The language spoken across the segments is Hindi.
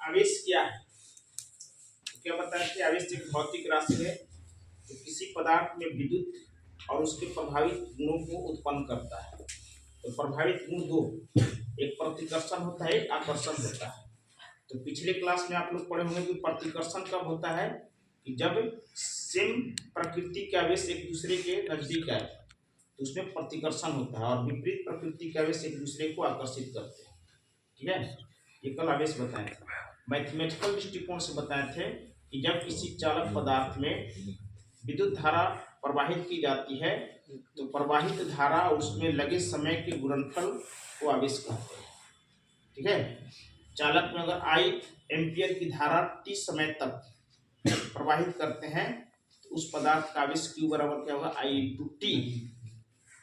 आवेश क्या है? तो क्या बताया कि आवेश एक भौतिक राशि है जो किसी पदार्थ में विद्युत और उसके प्रभावित गुणों को उत्पन्न करता है। तो प्रभावित गुण दो, एक प्रतिकर्षण होता है, एक आकर्षण होता है। तो पिछले क्लास में आप लोग पढ़े होंगे कि प्रतिकर्षण कब होता है कि जब सेम प्रकृति के आवेश एक दूसरे के नजदीक आए तो उसमें प्रतिकर्षण होता है, और विपरीत प्रकृति के आवेश एक दूसरे को आकर्षित करते हैं। ठीक है, ये कल आवेश बताए थे, मैथमेटिकल दृष्टिकोण से बताए थे कि जब किसी चालक पदार्थ में विद्युत धारा प्रवाहित की जाती है तो प्रवाहित धारा उसमें लगे समय के गुणनफल को आवेश कहते हैं। ठीक है, चालक में अगर I एम्पियर की धारा t समय तक प्रवाहित करते हैं तो उस पदार्थ का आवेश Q बराबर क्या होगा, I × T।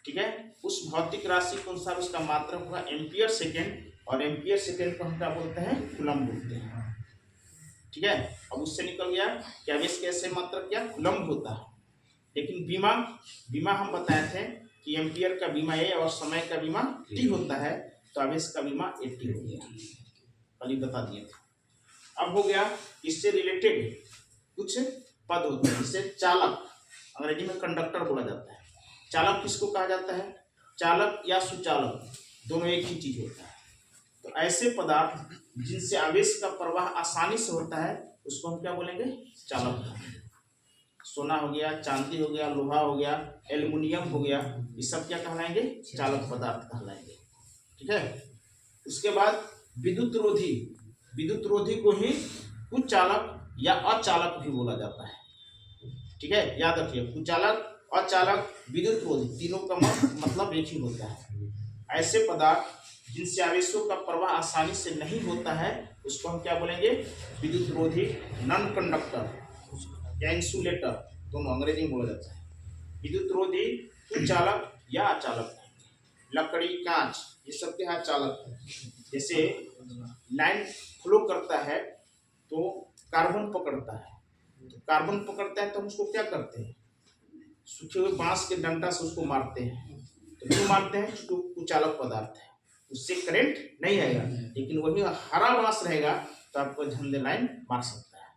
ठीक है, उस भौतिक राशि के अनुसार उसका मात्रक होगा एम्पियर सेकेंड, और एम्पियर सेकेंड को हम क्या बोलते हैं, कूलम्ब बोलते हैं। ठीक है, अब उससे निकल गया कि आवेश कैसे मात्रक क्या कूलम्ब होता है। लेकिन बीमा हम बताए थे कि एम्पियर का बीमा A और समय का बीमा T होता है, तो आवेश का बीमा AT हो गया, कल ही बता दिए थे। अब हो गया इससे रिलेटेड कुछ पद होते हैं, जिसे चालक, अंग्रेजी में कंडक्टर बोला जाता है। चालक किसको कहा जाता है? चालक या सुचालक दोनों एक ही चीज होता है। तो ऐसे पदार्थ जिनसे आवेश का प्रवाह आसानी से होता है उसको हम क्या बोलेंगे, चालक। सोना हो गया, चांदी हो गया, लोहा हो गया, एल्युमिनियम हो गया, ये सब क्या कहलाएंगे, चालक पदार्थ कहलाएंगे। ठीक है, उसके बाद विद्युत रोधी, विद्युत रोधी को ही कुचालक या अचालक भी बोला जाता है। ठीक है, याद रखिए, कुचालक, अचालक, विद्युत रोधी, तीनों का मतलब एक ही होता है। ऐसे पदार्थ जिनसे आवेशों का प्रवाह आसानी से नहीं होता है उसको हम क्या बोलेंगे, विद्युत रोधी, नॉन कंडक्टर या इंसुलेटर, दोनों अंग्रेजी में बोला जाता है। विद्युत रोधी, कुचालक या अचालक। लकड़ी, कांच, ये सब क्या है, चालक है। जैसे लाइन फ्लो करता है तो कार्बन पकड़ता है, तो कार्बन पकड़ता है तो हम उसको क्या करते हैं, सूखे हुए बांस के डंडा से उसको मारते हैं। तो क्यों मारते हैं, उसको कुचालक पदार्थ है, उससे करंट नहीं आएगा। लेकिन वही हरा बांस रहेगा तो आपको झंडे लाइन मार सकता है।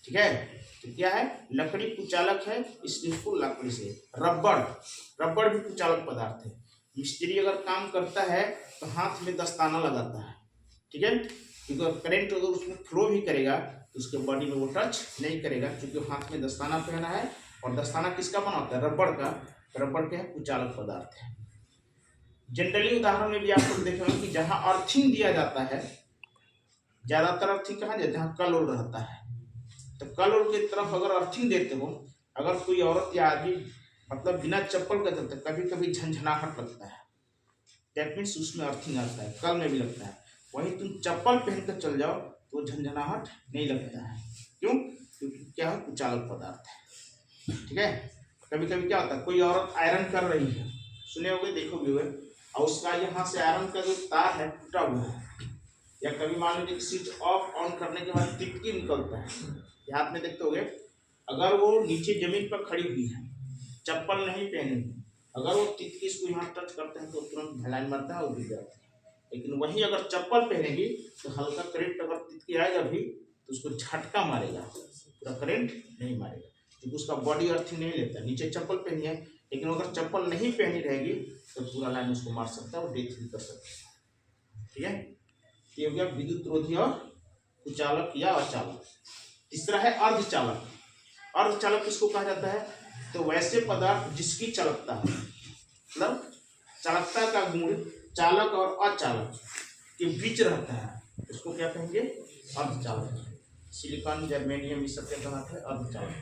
ठीक है, तो क्या है, लकड़ी कुचालक है, इसलिए उसको लकड़ी से। रबड़ भी कुचालक पदार्थ है। मिस्त्री अगर काम करता है तो हाथ में दस्ताना लगाता है। ठीक है, क्योंकि करंट अगर उसमें फ्लो भी करेगा तो उसके बॉडी में वो टच नहीं करेगा, क्योंकि हाथ में दस्ताना पहना है। और दस्ताना किसका बना होता है, रबड़ का। रबड़ क्या है, कुचालक पदार्थ है। जनरली उदाहरण में भी आप लोग देखेंगे कि जहां अर्थिंग दिया जाता है, ज्यादातर अर्थिंग कहाँ जाता है, जहाँ कल ओल रहता है। तो कल ओल की तरफ अगर अर्थिंग देते हो, अगर कोई औरत या आदमी मतलब बिना चप्पल का चलता है, कभी कभी झंझनाहट लगता है, दैट मीन्स उसमें अर्थिंग आता है, कल में भी लगता है। वहीं तुम चप्पल पहन कर चल जाओ तो झंझनाहट नहीं लगता है। क्यों? क्योंकि क्या है, कुचालक पदार्थ है। ठीक है, कभी कभी क्या होता है, कोई औरत आयरन कर रही है, सुने होगे, देखोगे हुए, और उसका यहाँ से आयरन का जो तार है टूटा हुआ है, या कभी मान लीजिए स्विच ऑफ ऑन करने के बाद टिकटी निकलता है, हाथ में देखते होगे। अगर वो नीचे जमीन पर खड़ी हुई है, चप्पल नहीं पहनी, अगर वो तितली इसको यहाँ टच करते हैं तो तुरंत ढलान मारता है और गिर जाता है। लेकिन वही अगर चप्पल पहनेगी तो हल्का करंट अगर तितली आएगा भी तो उसको झटका मारेगा, पूरा करंट नहीं मारेगा, क्योंकि उसका बॉडी अर्थिंग नहीं लेता। नीचे चप्पल पहनी है, लेकिन अगर चप्पल नहीं पहनी रहेगी तो पूरा लाइन उसको मार सकता है और डेथ भी कर सकता है। ठीक है, ये हो गया विद्युत रोधी और कुचालक या अचालक। तीसरा है अर्धचालक। अर्धचालक किसको कहा जाता है, तो वैसे पदार्थ जिसकी चालकता, मतलब चालकता का गुण चालक और अचालक के बीच रहता है, उसको क्या कहेंगे, अर्धचालक। सिलिकॉन, जर्मेनियम, ये सब क्या कहलाता है, अर्धचालक।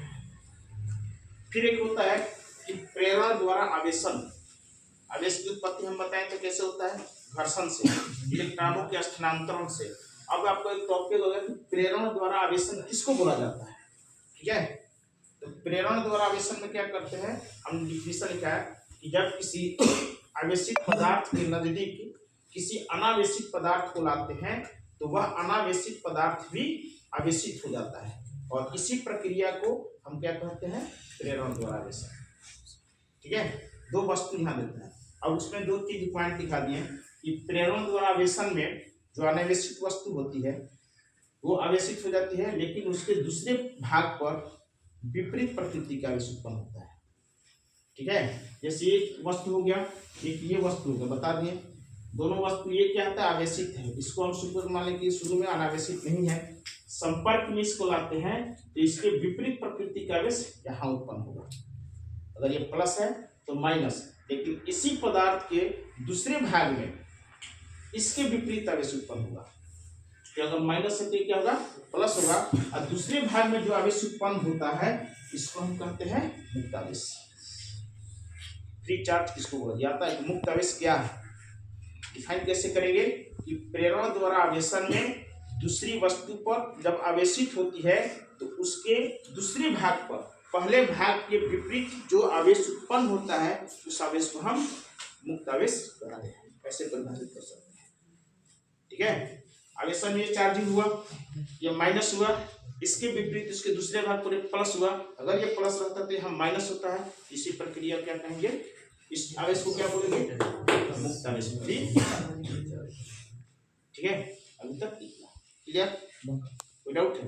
फिर एक होता है कि प्रेरण द्वारा आवेशन। आवेश की उत्पत्ति हम बताएं तो कैसे होता है, घर्षण से, इलेक्ट्रॉनों के स्थानांतरण से। अब आपको एक टॉपिक होगा कि प्रेरण द्वारा आवेशन किसको बोला जाता है। ठीक है, तो प्रेरण द्वारा आवेशन में क्या करते हैं, हम डिफिनेशन लिखा है कि जब किसी आवेशित पदार्थ के नजदीक किसी अनावेशित पदार्थ को लाते हैं तो वह अनावेशित पदार्थ भी आवेशित हो जाता है, और इसी प्रक्रिया को हम क्या कहते हैं, प्रेरण द्वारा आवेशन। ठीक है, दो वस्तु यहाँ देते हैं। अब उसमें दो चीज पॉइंट दिखा दिए कि प्रेरण द्वारा आवेशन में जो अनावेशित वस्तु होती है वो आवेशित हो जाती है, लेकिन उसके दूसरे भाग पर विपरीत प्रकृति का आवेश उत्पन्न होता है। ठीक है, जैसे एक वस्तु हो गया, एक ये वस्तु हो गया, बता दिए दोनों वस्तु, ये क्या होता है, आवेशित है, इसको हम शुरू मान लें कि शुरू में अनावेशित नहीं है, संपर्क में इसको लाते हैं तो इसके विपरीत प्रकृति का आवेश यहाँ उत्पन्न होगा। अगर ये प्लस है तो माइनस, लेकिन इसी पदार्थ के दूसरे भाग में इसके विपरीत आवेश उत्पन्न होगा। तो अगर माइनस है तो क्या होगा, प्लस होगा, और दूसरे भाग में जो आवेश उत्पन्न होता है इसको हम कहते हैं मुक्त आवेश। फ्री चार्ज किसको बोला जाता है? मुक्त आवेश क्या है, डिफाइन कैसे करेंगे कि प्रेरण द्वारा आवेशन में दूसरी वस्तु पर जब आवेशित होती है तो उसके दूसरे भाग पर पहले भाग के विपरीत जो आवेश उत्पन्न होता है उस आवेश को हम मुक्त आवेश कहते हैं। कैसे परिभाषित कर सकते हैं? ठीक है, आवेशन में चार्जिंग हुआ, ये माइनस हुआ, इसके विपरीत इसके दूसरे भाग पर एक प्लस हुआ, अगर ये प्लस रहता तो हम माइनस होता है, इसी प्रक्रिया क्या कहेंगे, इस आवेश को क्या बोलेंगे, मुक्त आवेश। ठीक है, अभी तक क्लियर, कोई डाउट है?